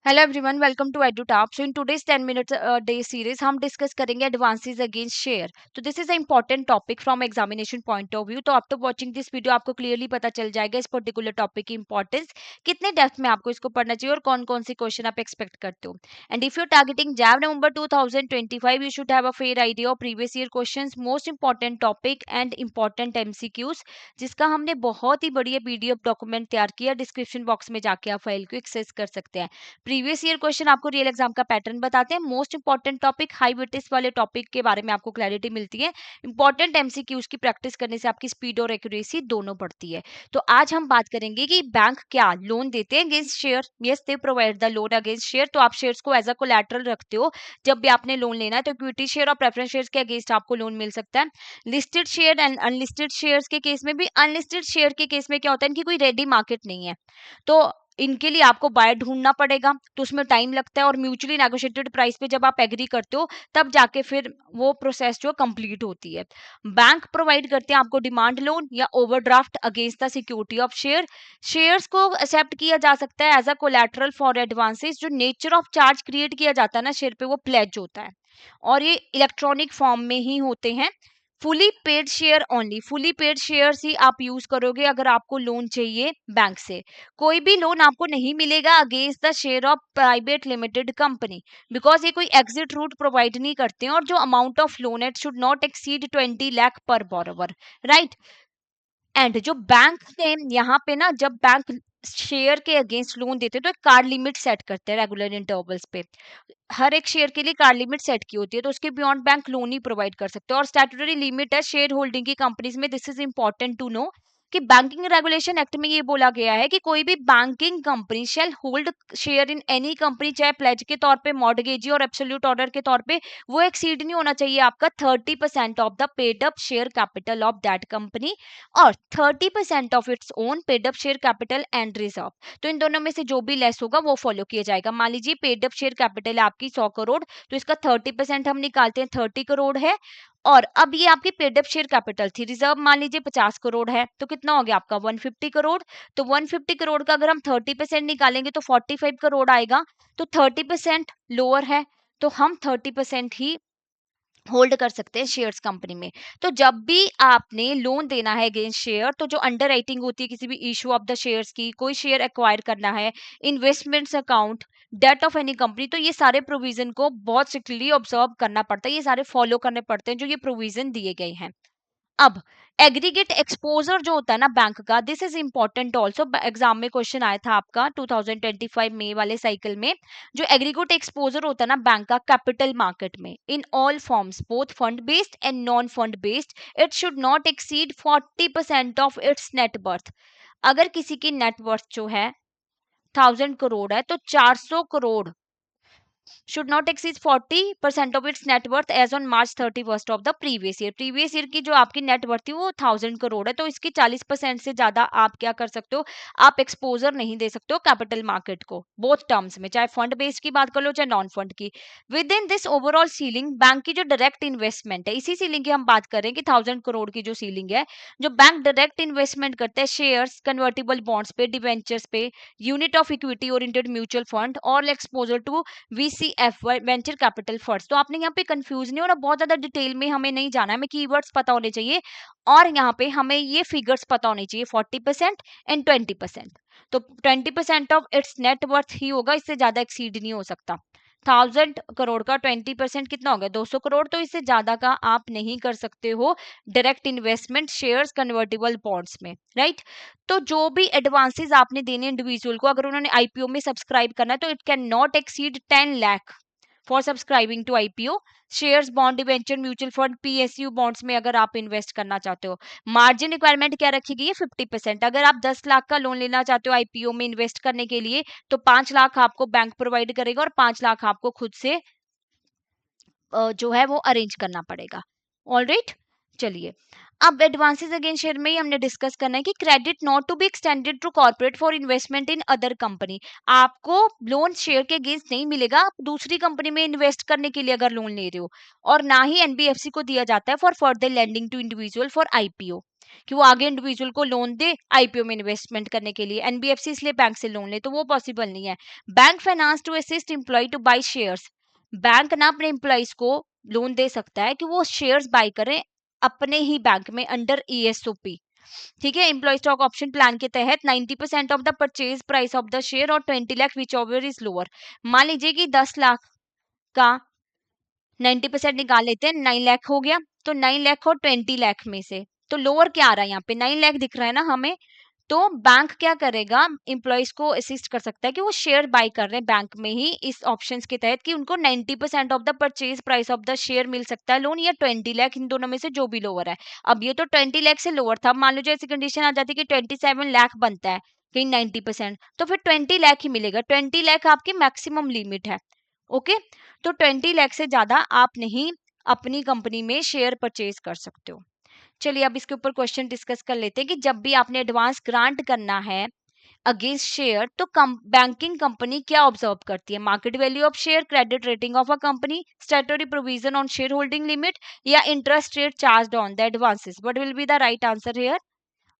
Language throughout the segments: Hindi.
Hello everyone, welcome to EduTap. So in today's 10 minutes day series हम डिस्कस करेंगे एडवांसेस अगेंस्ट शेयर। तो this is a important topic from examination point of view. तो आफ्टर वाचिंग दिस वीडियो आपको क्लियरली पता चल जाएगा इस पर्टिकुलर टॉपिक की इंपॉर्टेंस, कितने डेप्थ में आपको इसको पढ़ना चाहिए और कौन कौन से क्वेश्चन आप एक्सपेक्ट करते हो। एंड इफ यू टारगेटिंग जैव नवंबर 2025, you should have a fair idea of previous year questions, most important topic and important MCQs, जिसका हमने बहुत ही बढ़िया पीडीएफ डॉक्यूमेंट तैयार किया। डिस्क्रिप्शन बॉक्स में जाके आप फाइल को एक्सेस कर सकते हैं। प्रीवियस ईयर क्वेश्चन आपको रियल एग्जाम का पैटर्न बताते हैं। Most important topic, high weightage वाले टॉपिक के बारे में आपको क्लैरिटी मिलती है। इंपॉर्टेंट एमसीक्यूज की प्रैक्टिस करने से आपकी स्पीड और एक्यूरेसी दोनों बढ़ती है। तो आज हम बात करेंगे कि बैंक क्या लोन देते हैं against share. Yes, they provide the loan against share. तो आप शेयर्स को एज अ कोलैटरल रखते हो जब भी आपने लोन लेना है। तो इक्विटी शेयर और प्रेफरेंस शेयर्स के अगेंस्ट आपको लोन मिल सकता है। Listed share and unlisted shares के केस में भी, अनलिस्टेड शेयर के केस में क्या होता है, इनकी कोई रेडी मार्केट नहीं है, तो इनके लिए आपको बायर ढूंढना पड़ेगा, तो उसमें टाइम लगता है। और म्यूचुअली नेगोशिएटेड प्राइस पे जब आप एग्री करते हो तब जाके फिर वो प्रोसेस जो कंप्लीट होती है। बैंक प्रोवाइड करते हैं आपको डिमांड लोन या overdraft against the security of share. Shares को एक्सेप्ट किया जा सकता है as a collateral for advances. जो नेचर ऑफ चार्ज क्रिएट किया जाता है ना शेयर पे, वो प्लेज होता है और ये इलेक्ट्रॉनिक फॉर्म में ही होते हैं। Fully paid share only, fully paid shares ही आप यूज करोगे अगर आपको लोन चाहिए बैंक से। कोई भी लोन आपको नहीं मिलेगा against the share of private limited company, because ये कोई एग्जिट रूट प्रोवाइड नहीं करते हैं। और जो अमाउंट ऑफ लोन है शुड नॉट एक्सीड 20 लाख पर बोरोवर, राइट। एंड जो बैंक ने यहाँ पे ना, जब बैंक शेयर के अगेंस्ट लोन देते हैं तो एक कार्ड लिमिट सेट करते हैं रेगुलर इंटरवल्स पे। हर एक शेयर के लिए कार्ड लिमिट सेट की होती है, तो उसके बियॉन्ड बैंक लोन ही प्रोवाइड कर सकते हैं। और स्टैट्यूटरी लिमिट है शेयर होल्डिंग की कंपनीज में। This is important to know कि बैंकिंग रेगुलेशन एक्ट में ये बोला गया है कि कोई भी banking company shall hold share in any company, चाहे प्लेज के तौर पे, मॉर्गेजी और एब्सोल्यूट ऑर्डर के तौर पे, वो एक्सीड नहीं होना चाहिए आपका 30% of the paid up share capital of that company और 30% of its own paid up share capital and reserve. तो इन दोनों में से जो भी लेस होगा वो फॉलो किया जाएगा। मान लीजिए पेड अप शेयर कैपिटल है आपकी 100 करोड़, तो इसका 30% हम निकालते हैं, 30 करोड़ है। और अब ये आपकी पेड अप शेयर कैपिटल थी। रिजर्व मान लीजिए 50 करोड़ है, तो कितना हो गया आपका 150 करोड़। तो 150 करोड़ का अगर हम 30% निकालेंगे तो 45 करोड़ आएगा। तो 30% लोअर है, तो हम 30% ही होल्ड कर सकते हैं शेयर्स कंपनी में। तो जब भी आपने लोन देना है अगेंस्ट शेयर, तो जो अंडर राइटिंग होती है किसी भी इशू ऑफ द शेयर्स की, कोई शेयर एक्वायर करना है, investments account, debt of any company, तो ये सारे प्रोविजन को बहुत स्ट्रिक्टली ऑब्जर्व करना पड़ता है। ये सारे फॉलो करने पड़ते हैं जो ये प्रोविजन दिए गए हैं। अब एग्रीगेट एक्सपोजर जो होता है ना बैंक का, this is important also. Exam में क्वेश्चन आया था आपका 2025 में वाले साइकिल में। जो एग्रीगेट एक्सपोजर होता है ना बैंक का कैपिटल मार्केट में, in all forms both fund based and non fund based, it should not exceed 40% of its net worth. अगर किसी की नेट वर्थ जो है 1000 करोड़ है, तो 400 crore should not exceed 40% of its net worth as on March 31st of the previous year। Previous year की जो आपकी नेट वर्थ थी वो 1000 करोड़ है, तो इसकी 40% से ज्यादा आप क्या कर सकते हो, आप एक्सपोजर नहीं दे सकते हो कैपिटल मार्केट को, बोथ टर्म्स में, चाहे फंड बेस्ड की बात कर लो चाहे नॉन फंड की। With in this overall ceiling, bank की जो डायरेक्ट इन्वेस्टमेंट है, इसी सीलिंग की हम बात करें कि 1000 करोड़ की जो सीलिंग है, जो बैंक डायरेक्ट इन्वेस्टमेंट करता है शेयर्स, कन्वर्टिबल बॉन्ड्स पे, डिवेंचर्स पे, unit of equity oriented mutual fund और exposure to VCF venture capital funds. तो आपने यहाँ पे कंफ्यूज नहीं होना, बहुत ज्यादा डिटेल में हमें नहीं जाना है, हमें कीवर्ड्स पता होने चाहिए। और यहाँ पे हमें ये फिगर्स पता होने चाहिए, 40% एंड 20%। तो 20% ऑफ इट्स नेट वर्थ ही होगा, इससे ज्यादा एक्सीड नहीं हो सकता। 1000 करोड़ का 20% कितना हो गया, 200 करोड़। तो इससे ज्यादा का आप नहीं कर सकते हो direct investment shares convertible bonds में, राइट। तो जो भी एडवांसेस आपने देने इंडिविजुअल को, अगर उन्होंने आईपीओ में सब्सक्राइब करना है, तो it can not exceed 10 lakh for subscribing to IPO. Shares, bond, debenture, mutual fund, PSU bonds में अगर आप इन्वेस्ट करना चाहते हो, मार्जिन रिक्वायरमेंट क्या रखी गई है, 50%। अगर आप 10 लाख का लोन लेना चाहते हो आईपीओ में इन्वेस्ट करने के लिए, तो 5 लाख आपको बैंक प्रोवाइड करेगा और 5 लाख आपको खुद से जो है वो अरेंज करना पड़ेगा। ऑलराइट, चलिए। अब एडवांसेस अगेंस्ट शेयर में ही हमने डिस्कस करना है कि credit not to be extended to corporate for investment in other company. आपको लोन शेयर के अगेंस्ट नहीं मिलेगा, आप दूसरी कंपनी में इन्वेस्ट करने के लिए अगर लोन ले रहे हो। और ना ही एनबीएफसी को दिया जाता है for further lending to individual for IPO. कि वो आगे इंडिविजुअल को लोन दे आईपीओ में इन्वेस्टमेंट करने के लिए, एनबीएफसी इसलिए बैंक से लोन ले, तो वो पॉसिबल नहीं है। Bank finance to assist employ to buy shares, bank ना अपने एम्प्लॉयज को लोन दे सकता है कि वो शेयर्स बाय करें अपने ही बैंक में अंडर ईएसओपी। ठीक है, एम्प्लॉय स्टॉक ऑप्शन प्लान के तहत 90% of the purchase price of the share और 20 लाख विच ओवर इज लोअर। मान लीजिए कि 10 लाख का 90% निकाल लेते हैं, 9 लाख हो गया, तो 9 लाख और 20 लाख में से तो लोअर क्या आ रहा है यहाँ पे, 9 लाख दिख रहा है ना हमें। तो बैंक क्या करेगा, एम्प्लॉयज को असिस्ट कर सकता है कि वो शेयर बाय कर रहे हैं बैंक में ही इस ऑप्शंस के तहत कि उनको 90% of the purchase price of the share मिल सकता है लोन, या 20 लाख, इन दोनों में से जो भी लोअर है। अब ये तो 20 लाख से लोअर था, मान लो ऐसी कंडीशन आ जाती है कि 27 लाख बनता है कहीं 90%, तो फिर 20 लाख ही मिलेगा। 20 लाख आपकी मैक्सिमम लिमिट है। ओके, तो 20 लाख से ज्यादा आप नहीं अपनी कंपनी में शेयर परचेज कर सकते हो। चलिए अब इसके ऊपर क्वेश्चन डिस्कस कर लेते हैं कि जब भी आपने एडवांस ग्रांट करना है अगेंस्ट शेयर तो बैंकिंग कंपनी क्या ऑब्जर्व करती है, market value of share, credit rating of a company, statutory provision on share holding limit, या interest rate charged on the advances. What will be the right answer here?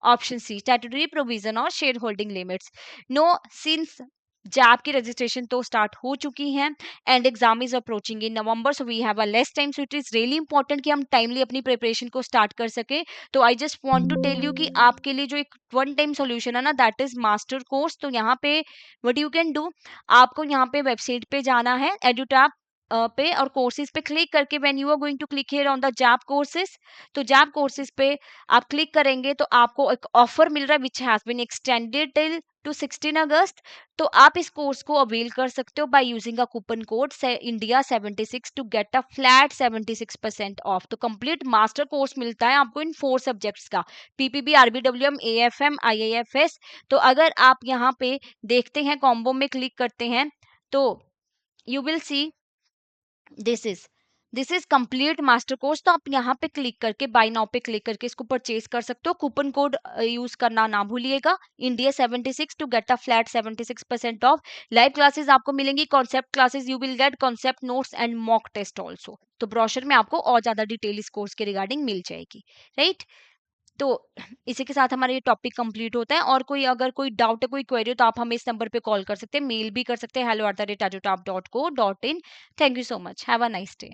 Option C, statutory provision और share holding limits. No, since JAIIB की रजिस्ट्रेशन तो स्टार्ट हो चुकी हैं and exam is approaching in November, so we have a less time, so it is really important कि हम टाइमली अपनी प्रिपरेशन को स्टार्ट कर सके। तो I just want to tell you कि आपके लिए जो एक वन टाइम सॉल्यूशन है ना, दैट इज मास्टर कोर्स। तो यहाँ पे व्हाट यू कैन डू, आपको यहाँ पे वेबसाइट पे जाना है एडुटैप पे, और कोर्सेज पे क्लिक करके when you are going to click here on the JAIIB courses, तो जैप कोर्सेज पे आप क्लिक करेंगे तो आपको एक ऑफर मिल रहा है which has been extended till to 16 August. तो आप इस कोर्स को अवेल कर सकते हो by using a coupon code India 76 to get a flat 76% off. तो कंप्लीट मास्टर कोर्स मिलता है आपको इन 4 सब्जेक्ट्स का, पीपीबी, आरबीडब्ल्यूएम, एएफएम, आईएएफएस। तो अगर आप यहाँ पे देखते हैं कॉम्बो में क्लिक करते हैं तो you will see this is complete master course. तो आप यहाँ पे क्लिक करके बाय नाउ पे क्लिक करके इसको परचेज कर सकते हो। कूपन कोड यूज करना ना भूलिएगा, India 76 to get a flat 76% off. Live classes आपको मिलेंगी, concept classes you will get concept notes and mock test also. तो ब्रोशर में आपको और ज्यादा डिटेल इस कोर्स के रिगार्डिंग मिल जाएगी, राइट। तो इसी के साथ हमारा ये टॉपिक कंप्लीट होता है। और कोई अगर कोई डाउट है, कोई क्वेरी हो, तो आप हमें इस नंबर पे कॉल कर सकते हैं, मेल भी कर सकते हैं hello@tajutap.co.in। Thank you so much, have a nice day.